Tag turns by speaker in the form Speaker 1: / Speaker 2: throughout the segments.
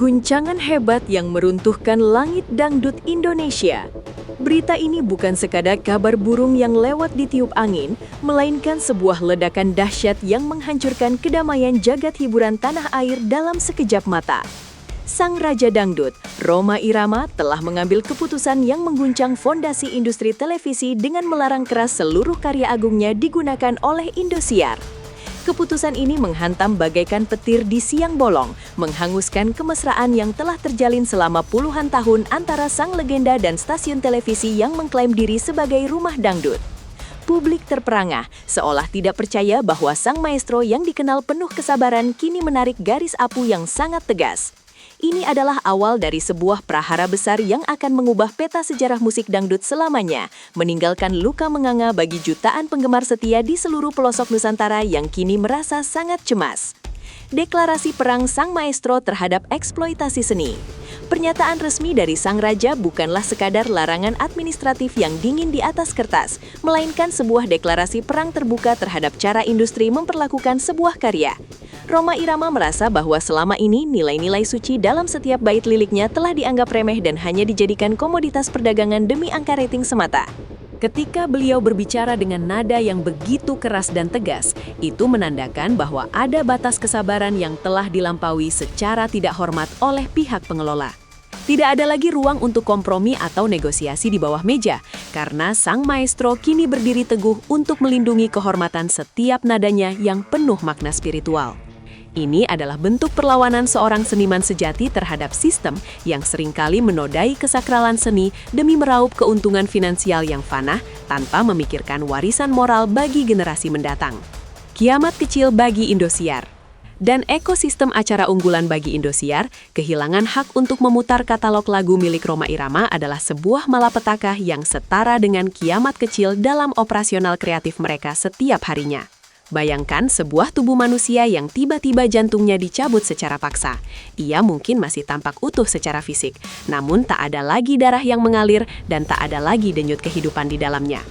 Speaker 1: Guncangan hebat yang meruntuhkan langit dangdut Indonesia. Berita ini bukan sekadar kabar burung yang lewat ditiup angin, melainkan sebuah ledakan dahsyat yang menghancurkan kedamaian jagat hiburan tanah air dalam sekejap mata. Sang Raja Dangdut, Rhoma Irama, telah mengambil keputusan yang mengguncang fondasi industri televisi dengan melarang keras seluruh karya agungnya digunakan oleh Indosiar. Keputusan ini menghantam bagaikan petir di siang bolong, menghanguskan kemesraan yang telah terjalin selama puluhan tahun antara sang legenda dan stasiun televisi yang mengklaim diri sebagai rumah dangdut. Publik terperangah, seolah tidak percaya bahwa sang maestro yang dikenal penuh kesabaran kini menarik garis apu yang sangat tegas. Ini adalah awal dari sebuah prahara besar yang akan mengubah peta sejarah musik dangdut selamanya, meninggalkan luka menganga bagi jutaan penggemar setia di seluruh pelosok Nusantara yang kini merasa sangat cemas. Deklarasi perang sang maestro terhadap eksploitasi seni. Pernyataan resmi dari sang raja bukanlah sekadar larangan administratif yang dingin di atas kertas, melainkan sebuah deklarasi perang terbuka terhadap cara industri memperlakukan sebuah karya. Rhoma Irama merasa bahwa selama ini nilai-nilai suci dalam setiap bait liriknya telah dianggap remeh dan hanya dijadikan komoditas perdagangan demi angka rating semata. Ketika beliau berbicara dengan nada yang begitu keras dan tegas, itu menandakan bahwa ada batas kesabaran yang telah dilampaui secara tidak hormat oleh pihak pengelola. Tidak ada lagi ruang untuk kompromi atau negosiasi di bawah meja, karena sang maestro kini berdiri teguh untuk melindungi kehormatan setiap nadanya yang penuh makna spiritual. Ini adalah bentuk perlawanan seorang seniman sejati terhadap sistem yang seringkali menodai kesakralan seni demi meraup keuntungan finansial yang fana tanpa memikirkan warisan moral bagi generasi mendatang. Kiamat kecil bagi Indosiar. Dan ekosistem acara unggulan bagi Indosiar, kehilangan hak untuk memutar katalog lagu milik Rhoma Irama adalah sebuah malapetaka yang setara dengan kiamat kecil dalam operasional kreatif mereka setiap harinya. Bayangkan sebuah tubuh manusia yang tiba-tiba jantungnya dicabut secara paksa. Ia mungkin masih tampak utuh secara fisik, namun tak ada lagi darah yang mengalir dan tak ada lagi denyut kehidupan di dalamnya.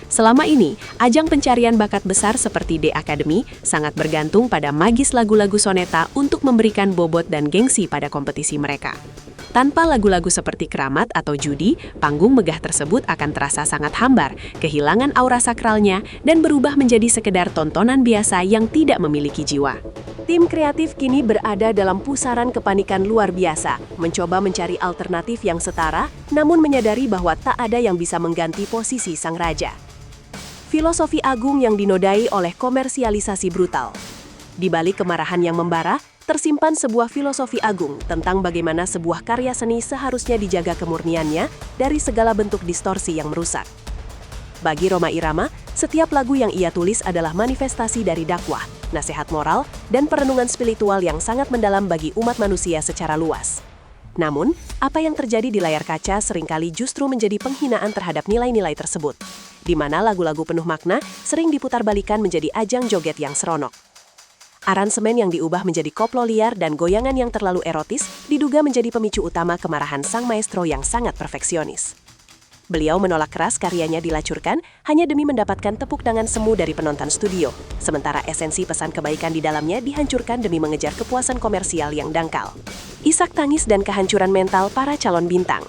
Speaker 1: Selama ini, ajang pencarian bakat besar seperti The Academy sangat bergantung pada magis lagu-lagu soneta untuk memberikan bobot dan gengsi pada kompetisi mereka. Tanpa lagu-lagu seperti Keramat atau Judi, panggung megah tersebut akan terasa sangat hambar, kehilangan aura sakralnya, dan berubah menjadi sekedar tontonan biasa yang tidak memiliki jiwa. Tim kreatif kini berada dalam pusaran kepanikan luar biasa, mencoba mencari alternatif yang setara, namun menyadari bahwa tak ada yang bisa mengganti posisi sang raja. Filosofi agung yang dinodai oleh komersialisasi brutal. Di balik kemarahan yang membara, tersimpan sebuah filosofi agung tentang bagaimana sebuah karya seni seharusnya dijaga kemurniannya dari segala bentuk distorsi yang merusak. Bagi Rhoma Irama, setiap lagu yang ia tulis adalah manifestasi dari dakwah, nasihat moral, dan perenungan spiritual yang sangat mendalam bagi umat manusia secara luas. Namun, apa yang terjadi di layar kaca seringkali justru menjadi penghinaan terhadap nilai-nilai tersebut, di mana lagu-lagu penuh makna sering diputarbalikan menjadi ajang joget yang seronok. Aransemen yang diubah menjadi koplo liar dan goyangan yang terlalu erotis diduga menjadi pemicu utama kemarahan sang maestro yang sangat perfeksionis. Beliau menolak keras karyanya dilacurkan hanya demi mendapatkan tepuk tangan semu dari penonton studio, sementara esensi pesan kebaikan di dalamnya dihancurkan demi mengejar kepuasan komersial yang dangkal. Isak tangis dan kehancuran mental para calon bintang.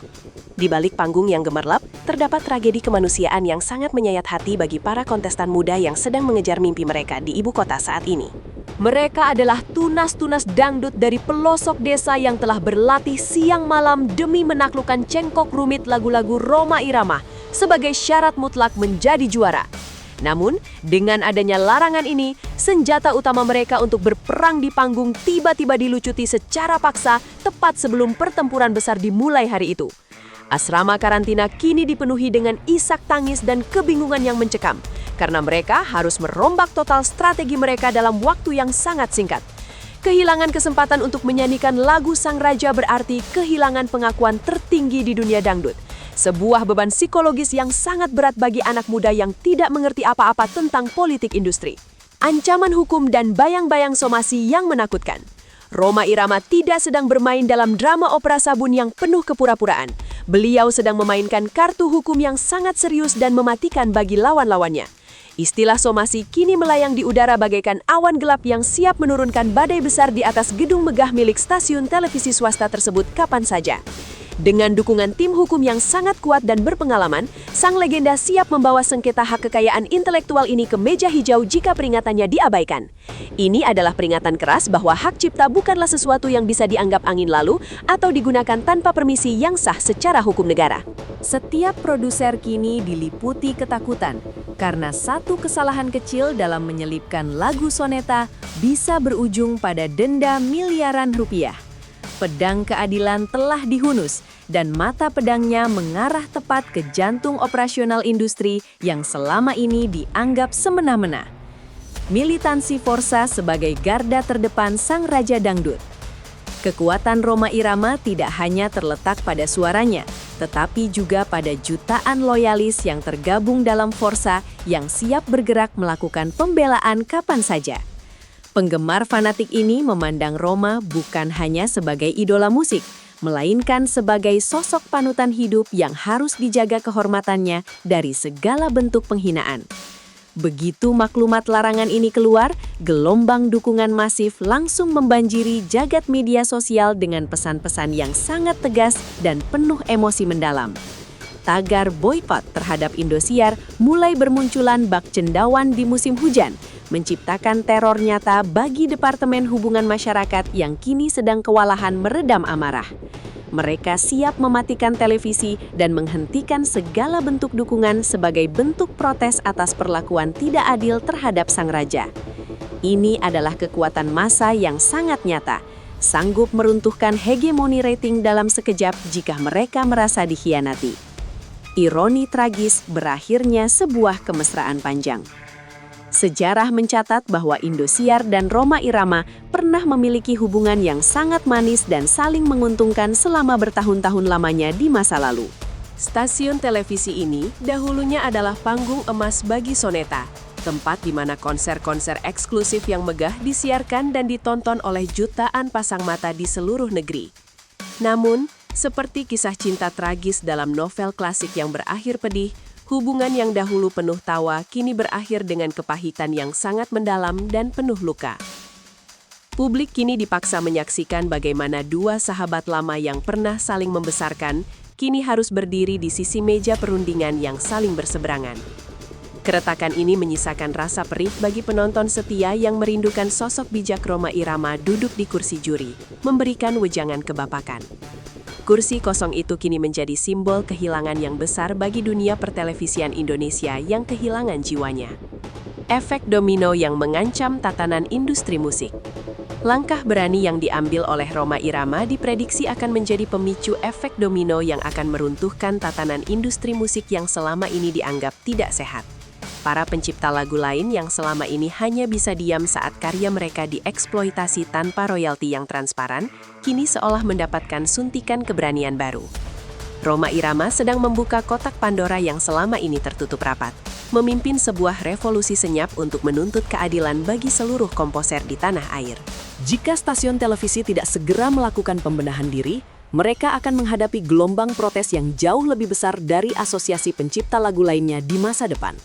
Speaker 1: Di balik panggung yang gemerlap, terdapat tragedi kemanusiaan yang sangat menyayat hati bagi para kontestan muda yang sedang mengejar mimpi mereka di ibu kota saat ini. Mereka adalah tunas-tunas dangdut dari pelosok desa yang telah berlatih siang malam demi menaklukkan cengkok rumit lagu-lagu Rhoma Irama sebagai syarat mutlak menjadi juara. Namun, dengan adanya larangan ini, senjata utama mereka untuk berperang di panggung tiba-tiba dilucuti secara paksa tepat sebelum pertempuran besar dimulai hari itu. Asrama karantina kini dipenuhi dengan isak tangis dan kebingungan yang mencekam, karena mereka harus merombak total strategi mereka dalam waktu yang sangat singkat. Kehilangan kesempatan untuk menyanyikan lagu sang raja berarti kehilangan pengakuan tertinggi di dunia dangdut. Sebuah beban psikologis yang sangat berat bagi anak muda yang tidak mengerti apa-apa tentang politik industri. Ancaman hukum dan bayang-bayang somasi yang menakutkan. Rhoma Irama tidak sedang bermain dalam drama opera sabun yang penuh kepura-puraan. Beliau sedang memainkan kartu hukum yang sangat serius dan mematikan bagi lawan-lawannya.
Speaker 2: Istilah somasi kini melayang di udara bagaikan awan gelap yang siap menurunkan badai besar di atas gedung megah milik stasiun televisi swasta tersebut kapan saja. Dengan dukungan tim hukum yang sangat kuat dan berpengalaman, sang legenda siap membawa sengketa hak kekayaan intelektual ini ke meja hijau jika peringatannya diabaikan. Ini adalah peringatan keras bahwa hak cipta bukanlah sesuatu yang bisa dianggap angin lalu atau digunakan tanpa permisi yang sah secara hukum negara.
Speaker 1: Setiap produser kini diliputi ketakutan karena satu kesalahan kecil dalam menyelipkan lagu soneta bisa berujung pada denda miliaran rupiah. Pedang keadilan telah dihunus dan mata pedangnya mengarah tepat ke jantung operasional industri yang selama ini dianggap semena-mena. Militansi Forsa sebagai garda terdepan sang Raja Dangdut. Kekuatan Rhoma Irama tidak hanya terletak pada suaranya, tetapi juga pada jutaan loyalis yang tergabung dalam Forsa yang siap bergerak melakukan pembelaan kapan saja. Penggemar fanatik ini memandang Rhoma bukan hanya sebagai idola musik, melainkan sebagai sosok panutan hidup yang harus dijaga kehormatannya dari segala bentuk penghinaan. Begitu maklumat larangan ini keluar, gelombang dukungan masif langsung membanjiri jagat media sosial dengan pesan-pesan yang sangat tegas dan penuh emosi mendalam. Tagar boykot terhadap Indosiar mulai bermunculan bak cendawan di musim hujan, menciptakan teror nyata bagi Departemen Hubungan Masyarakat yang kini sedang kewalahan meredam amarah. Mereka siap mematikan televisi dan menghentikan segala bentuk dukungan sebagai bentuk protes atas perlakuan tidak adil terhadap sang raja. Ini adalah kekuatan massa yang sangat nyata, sanggup meruntuhkan hegemoni rating dalam sekejap jika mereka merasa dikhianati. Ironi tragis berakhirnya sebuah kemesraan panjang. Sejarah mencatat bahwa Indosiar dan Rhoma Irama pernah memiliki hubungan yang sangat manis dan saling menguntungkan selama bertahun-tahun lamanya di masa lalu.
Speaker 2: Stasiun televisi ini dahulunya adalah panggung emas bagi soneta, tempat di mana konser-konser eksklusif yang megah disiarkan dan ditonton oleh jutaan pasang mata di seluruh negeri. Namun, seperti kisah cinta tragis dalam novel klasik yang berakhir pedih, hubungan yang dahulu penuh tawa kini berakhir dengan kepahitan yang sangat mendalam dan penuh luka. Publik kini dipaksa menyaksikan bagaimana dua sahabat lama yang pernah saling membesarkan, kini harus berdiri di sisi meja perundingan yang saling berseberangan. Keretakan ini menyisakan rasa perih bagi penonton setia yang merindukan sosok bijak Rhoma Irama duduk di kursi juri, memberikan wejangan kebapakan. Kursi kosong itu kini menjadi simbol kehilangan yang besar bagi dunia pertelevisian Indonesia yang kehilangan jiwanya. Efek domino yang mengancam tatanan industri musik. Langkah berani yang diambil oleh Rhoma Irama diprediksi akan menjadi pemicu efek domino yang akan meruntuhkan tatanan industri musik yang selama ini dianggap tidak sehat. Para pencipta lagu lain yang selama ini hanya bisa diam saat karya mereka dieksploitasi tanpa royalti yang transparan, kini seolah mendapatkan suntikan keberanian baru. Rhoma Irama sedang membuka kotak Pandora yang selama ini tertutup rapat, memimpin sebuah revolusi senyap untuk menuntut keadilan bagi seluruh komposer di tanah air.
Speaker 1: Jika stasiun televisi tidak segera melakukan pembenahan diri, mereka akan menghadapi gelombang protes yang jauh lebih besar dari asosiasi pencipta lagu lainnya di masa depan.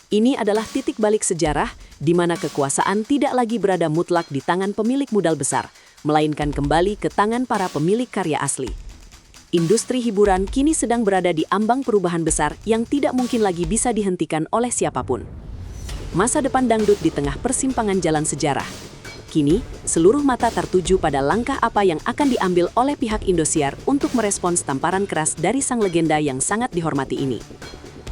Speaker 1: Ini adalah titik balik sejarah di mana kekuasaan tidak lagi berada mutlak di tangan pemilik modal besar, melainkan kembali ke tangan para pemilik karya asli. Industri hiburan kini sedang berada di ambang perubahan besar yang tidak mungkin lagi bisa dihentikan oleh siapapun. Masa depan dangdut di tengah persimpangan jalan sejarah. Kini, seluruh mata tertuju pada langkah apa yang akan diambil oleh pihak Indosiar untuk merespons tamparan keras dari sang legenda yang sangat dihormati ini.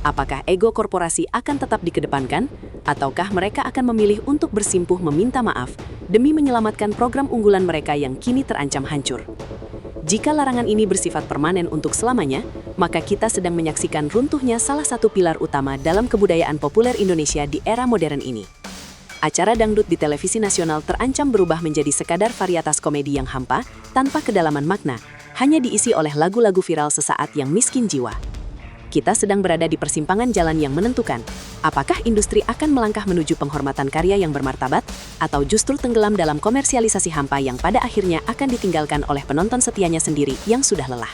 Speaker 1: Apakah ego korporasi akan tetap dikedepankan, ataukah mereka akan memilih untuk bersimpuh meminta maaf demi menyelamatkan program unggulan mereka yang kini terancam hancur? Jika larangan ini bersifat permanen untuk selamanya, maka kita sedang menyaksikan runtuhnya salah satu pilar utama dalam kebudayaan populer Indonesia di era modern ini. Acara dangdut di televisi nasional terancam berubah menjadi sekadar varietas komedi yang hampa, tanpa kedalaman makna, hanya diisi oleh lagu-lagu viral sesaat yang miskin jiwa. Kita sedang berada di persimpangan jalan yang menentukan. Apakah industri akan melangkah menuju penghormatan karya yang bermartabat, atau justru tenggelam dalam komersialisasi hampa yang pada akhirnya akan ditinggalkan oleh penonton setianya sendiri yang sudah lelah?